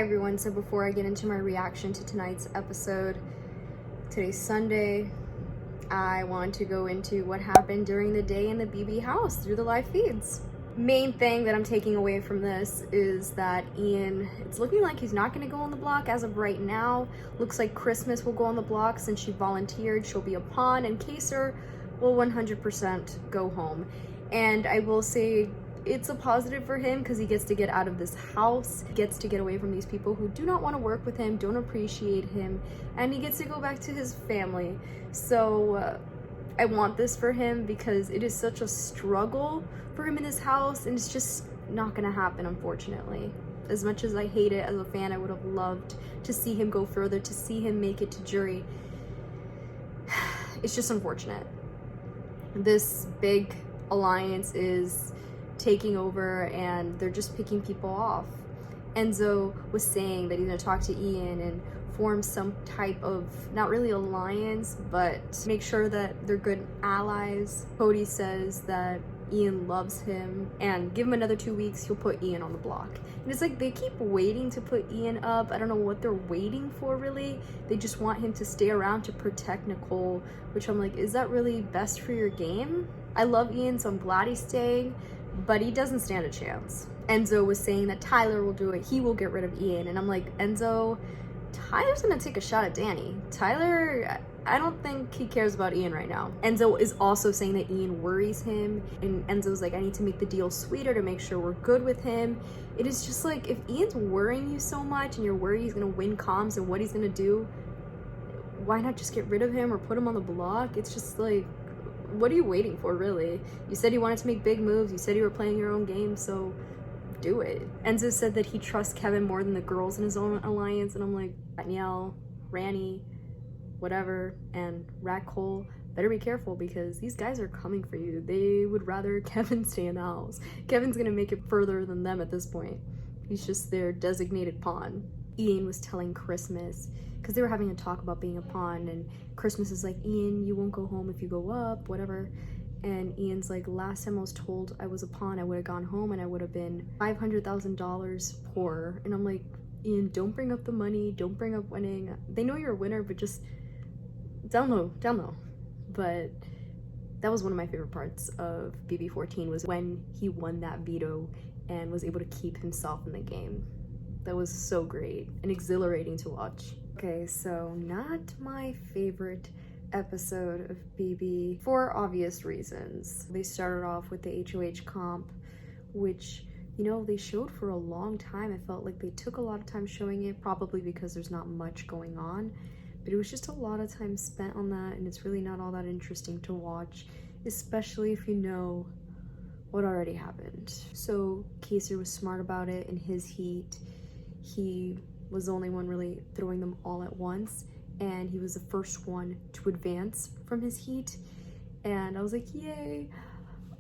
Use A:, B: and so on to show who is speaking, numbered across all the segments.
A: everyone, so before I get into my reaction to tonight's episode, today's Sunday, I want to go into what happened during the day in the BB house through the live feeds. Main thing that I'm taking away from this is that Ian, it's looking like he's not going to go on the block as of right now. Looks like Christmas will go on the block since she volunteered. She'll be a pawn, and Kaser will 100% go home. And I will say it's a positive for him because he gets to get out of this house, gets to get away from these people who do not want to work with him, don't appreciate him, and he gets to go back to his family. So I want this for him because it is such a struggle for him in this house, and it's just not gonna happen, unfortunately. As much as I hate it as a fan, I would have loved to see him go further, to see him make it to jury. It's just unfortunate. This big alliance is taking over and they're just picking people off. Enzo was saying that he's gonna talk to Ian and form some type of, not really alliance, but make sure that they're good allies. Cody says that Ian loves him and give him another 2 weeks, he'll put Ian on the block. And it's like they keep waiting to put Ian up. I don't know what they're waiting for, really. They just want him to stay around to protect Nicole, which I'm like, is that really best for your game? I love Ian, so I'm glad he's staying, but he doesn't stand a chance. Enzo was saying that Tyler will do it. He will get rid of Ian. And I'm like, Enzo, Tyler's gonna take a shot at Danny. Tyler, I don't think he cares about Ian right now. Enzo is also saying that Ian worries him. And Enzo's like, I need to make the deal sweeter to make sure we're good with him. It is just like, if Ian's worrying you so much and you're worried he's gonna win comms and what he's gonna do, why not just get rid of him or put him on the block? It's just like, what are you waiting for, really? You said you wanted to make big moves. You said you were playing your own game, so do it. Enzo said that he trusts Kevin more than the girls in his own alliance, and I'm like, Danielle, Rani, whatever, and Rat Cole, better be careful because these guys are coming for you. They would rather Kevin stay in the house. Kevin's gonna make it further than them at this point. He's just their designated pawn. Ian was telling Christmas, because they were having a talk about being a pawn, and Christmas is like, Ian, you won't go home if you go up, whatever. And Ian's like, last time I was told I was a pawn, I would have gone home and I would have been $500,000 poorer. And I'm like, Ian, don't bring up the money, don't bring up winning. They know you're a winner, but just down low. But that was one of my favorite parts of BB14, was when he won that veto and was able to keep himself in the game. That was so great and exhilarating to watch. Okay, so not my favorite episode of BB for obvious reasons. They started off with the HOH comp, which, you know, they showed for a long time. I felt like they took a lot of time showing it, probably because there's not much going on, but it was just a lot of time spent on that, and it's really not all that interesting to watch, especially if you know what already happened. So Kaser was smart about it in his heat. He was the only one really throwing them all at once, and he was the first one to advance from his heat, and I was like, yay.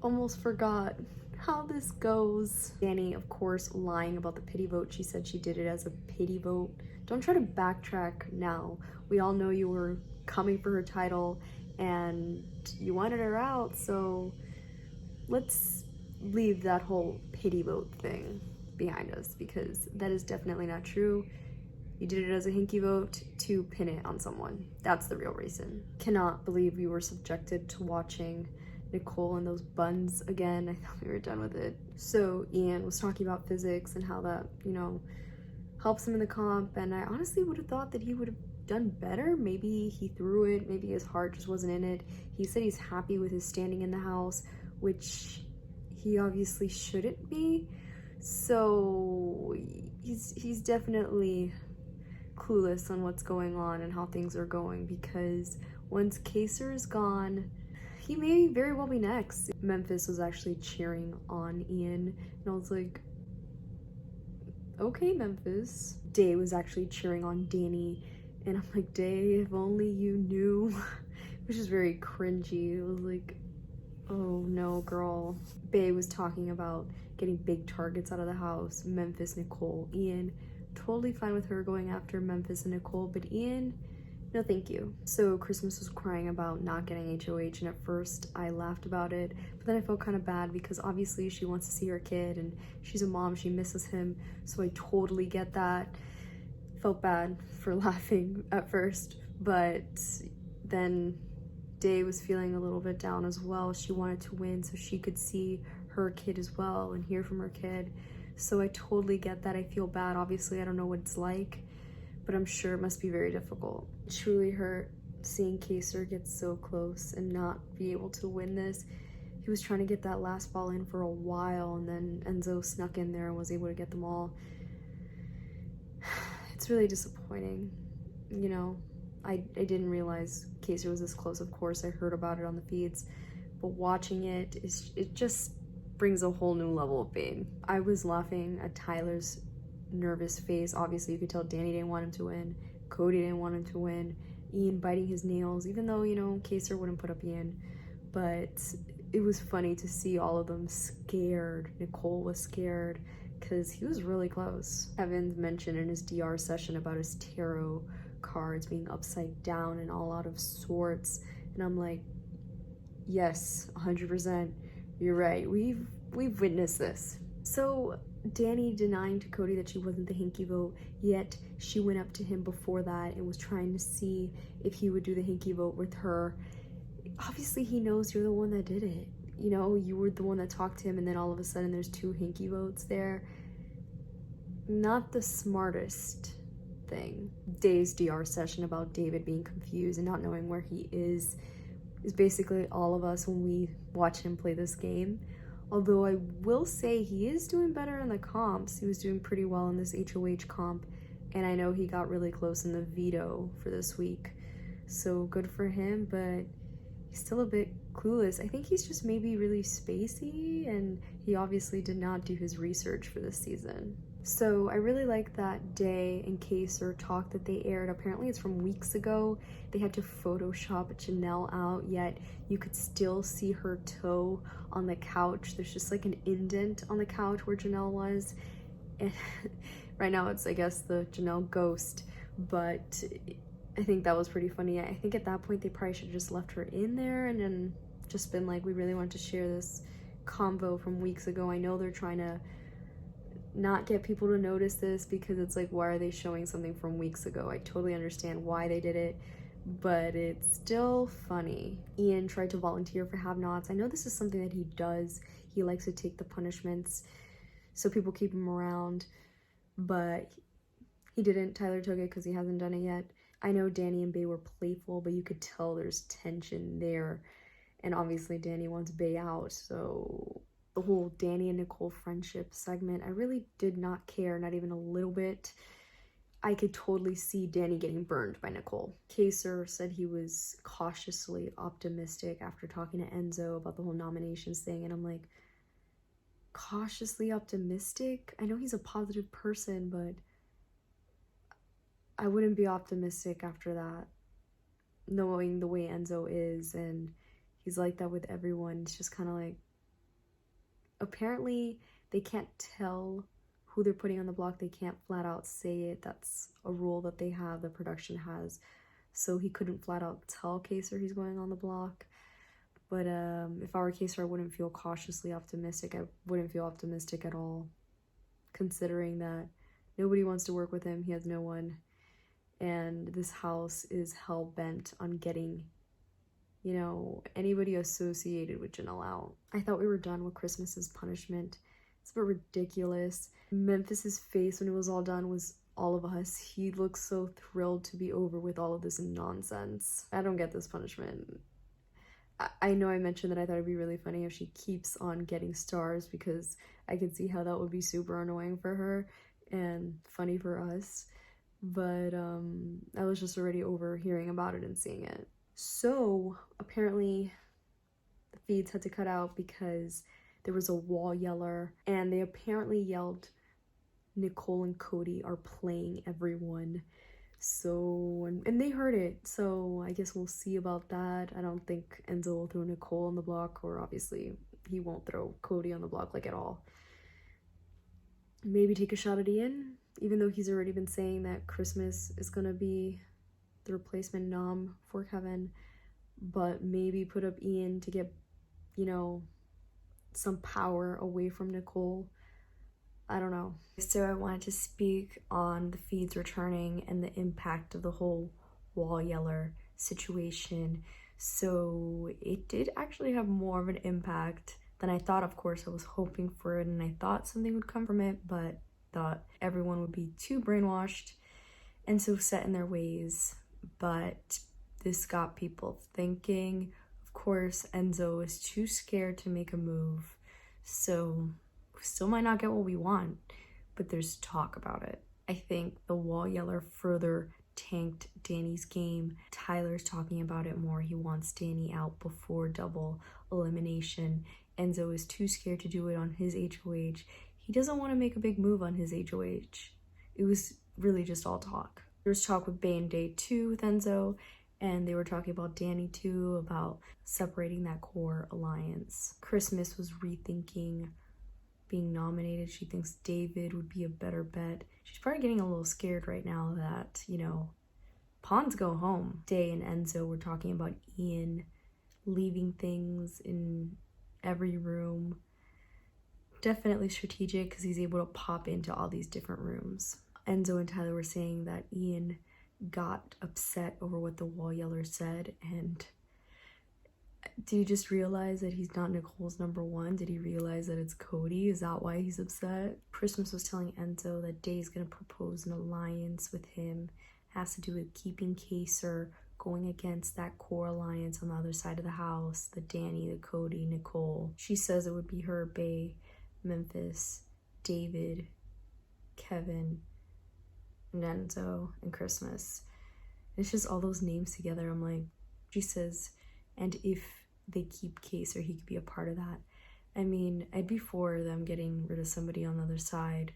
A: Almost forgot how this goes. Danny, of course, lying about the pity vote. She said she did it as a pity vote. Don't try to backtrack now. We all know you were coming for her title and you wanted her out, so let's leave that whole pity vote thing behind us, because that is definitely not true. You did it as a hinky vote to pin it on someone. That's the real reason. Cannot believe we were subjected to watching Nicole and those buns again. I thought we were done with it. So Ian was talking about physics and how that, you know, helps him in the comp, and I honestly would have thought that he would have done better. Maybe he threw it, maybe his heart just wasn't in it. He said he's happy with his standing in the house, which he obviously shouldn't be. So he's definitely clueless on what's going on and how things are going, because once Kaser is gone, he may very well be next. Memphis was actually cheering on Ian, and I was like, okay, Memphis. Day was actually cheering on Danny, and I'm like, Day, if only you knew. Which is very cringy. It was like, oh no, girl. Bay was talking about getting big targets out of the house. Memphis, Nicole, Ian. Totally fine with her going after Memphis and Nicole, but Ian, no thank you. So Christmas was crying about not getting HOH, and at first I laughed about it, but then I felt kind of bad because obviously she wants to see her kid and she's a mom, she misses him, so I totally get that. Felt bad for laughing at first, but then Day was feeling a little bit down as well. She wanted to win so she could see her kid as well and hear from her kid. So I totally get that. I feel bad. Obviously, I don't know what it's like, but I'm sure it must be very difficult. It truly hurt seeing Kaser get so close and not be able to win this. He was trying to get that last ball in for a while, and then Enzo snuck in there and was able to get them all. It's really disappointing. You know, I didn't realize Kaser was this close. Of course, I heard about it on the feeds, but watching it just brings a whole new level of pain. I was laughing at Tyler's nervous face. Obviously, you could tell Danny didn't want him to win. Cody didn't want him to win. Ian biting his nails, even though, you know, Kaser wouldn't put up Ian. But it was funny to see all of them scared. Nicole was scared because he was really close. Evans mentioned in his DR session about his tarot cards being upside down and all out of sorts. And I'm like, yes, 100%. You're right. We've witnessed this. So Danny denying to Cody that she wasn't the Hinky vote, yet she went up to him before that and was trying to see if he would do the Hinky vote with her. Obviously, he knows you're the one that did it. You know, you were the one that talked to him, and then all of a sudden there's 2 Hinky votes there. Not the smartest thing. Dave's DR session about David being confused and not knowing where he is basically all of us when we watch him play this game. Although I will say he is doing better in the comps. He was doing pretty well in this HOH comp, and I know he got really close in the veto for this week. So good for him, but he's still a bit clueless. I think he's just maybe really spacey, and he obviously did not do his research for this season. So I really like that Day and Kaser talk that they aired. Apparently it's from weeks ago. They had to Photoshop Janelle out, yet you could still see her toe on the couch. There's just like an indent on the couch where Janelle was. And right now it's, I guess, the Janelle ghost, but I think that was pretty funny. I think at that point they probably should have just left her in there and then just been like, we really want to share this convo from weeks ago. I know they're trying to not get people to notice this because it's like, why are they showing something from weeks ago? I totally understand why they did it, but it's still funny. Ian tried to volunteer for have-nots. I know this is something that he does. He likes to take the punishments so people keep him around, but he didn't. Tyler took it because he hasn't done it yet. I know Danny and Bay were playful, but you could tell there's tension there, and obviously Danny wants Bay out, so the whole Danny and Nicole friendship segment, I really did not care, not even a little bit. I could totally see Danny getting burned by Nicole. Kaser said he was cautiously optimistic after talking to Enzo about the whole nominations thing, and I'm like, cautiously optimistic? I know he's a positive person, but I wouldn't be optimistic after that, knowing the way Enzo is, and he's like that with everyone. It's just kind of like, apparently they can't tell who they're putting on the block. They can't flat out say it. That's a rule that they have, the production has. So he couldn't flat out tell Kaser he's going on the block. But if I were Kaser, I wouldn't feel cautiously optimistic. I wouldn't feel optimistic at all, considering that nobody wants to work with him. He has no one. And this house is hell-bent on getting, you know, anybody associated with Janelle out. I thought we were done with Christmas's punishment. It's a bit ridiculous. Memphis's face when it was all done was all of us. He looked so thrilled to be over with all of this nonsense. I don't get this punishment. I know I mentioned that I thought it'd be really funny if she keeps on getting stars, because I could see how that would be super annoying for her and funny for us. But I was just already over hearing about it and seeing it. So apparently the feeds had to cut out because there was a wall yeller, and they apparently yelled, Nicole and Cody are playing everyone. So, and they heard it, so I guess we'll see about that. I don't think Enzo will throw Nicole on the block, or obviously he won't throw Cody on the block like at all. Maybe take a shot at Ian, even though he's already been saying that Christmas is gonna be the replacement nom for Kevin, but maybe put up Ian to get, you know, some power away from Nicole. I don't know. So I wanted to speak on the feeds returning and the impact of the whole wall yeller situation. So it did actually have more of an impact than I thought. Of course, I was hoping for it and I thought something would come from it, but thought everyone would be too brainwashed and so set in their ways. But this got people thinking. Of course, Enzo is too scared to make a move, so we still might not get what we want, but there's talk about it. I think the wall yeller further tanked Danny's game. Tyler's talking about it more. He wants Danny out before double elimination. Enzo is too scared to do it on his HOH. He doesn't want to make a big move on his HOH. It was really just all talk. There was talk with Bay and Day 2 with Enzo, and they were talking about Danny too, about separating that core alliance. Christmas was rethinking being nominated. She thinks David would be a better bet. She's probably getting a little scared right now that, you know, pawns go home. Day and Enzo were talking about Ian leaving things in every room. Definitely strategic because he's able to pop into all these different rooms. Enzo and Tyler were saying that Ian got upset over what the wall yeller said, and did he just realize that he's not Nicole's number one? Did he realize that it's Cody? Is that why he's upset? Christmas was telling Enzo that Day's gonna propose an alliance with him. It has to do with keeping Kaser, going against that core alliance on the other side of the house, the Danny, the Cody, Nicole. She says it would be her, Bay, Memphis, David, Kevin, and Enzo, and Christmas. It's just all those names together. I'm like, she says, and if they keep Kaser, he could be a part of that. I mean, I'd be for them getting rid of somebody on the other side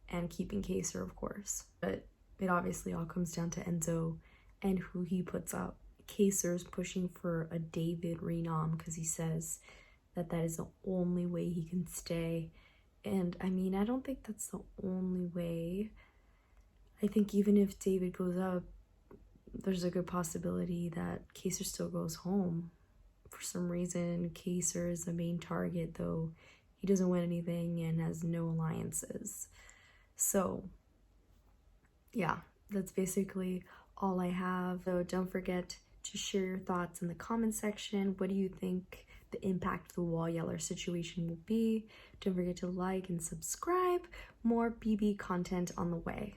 A: and keeping Kaser, of course. But it obviously all comes down to Enzo and who he puts up. Kaser's pushing for a David renom because he says that that is the only way he can stay. And I mean, I don't think that's the only way. I think even if David goes up, there's a good possibility that Kaser still goes home. For some reason, Kaser is the main target, though he doesn't win anything and has no alliances. So, yeah, that's basically all I have. So don't forget to share your thoughts in the comment section. What do you think the impact of the wall yeller situation will be? Don't forget to like and subscribe. More BB content on the way.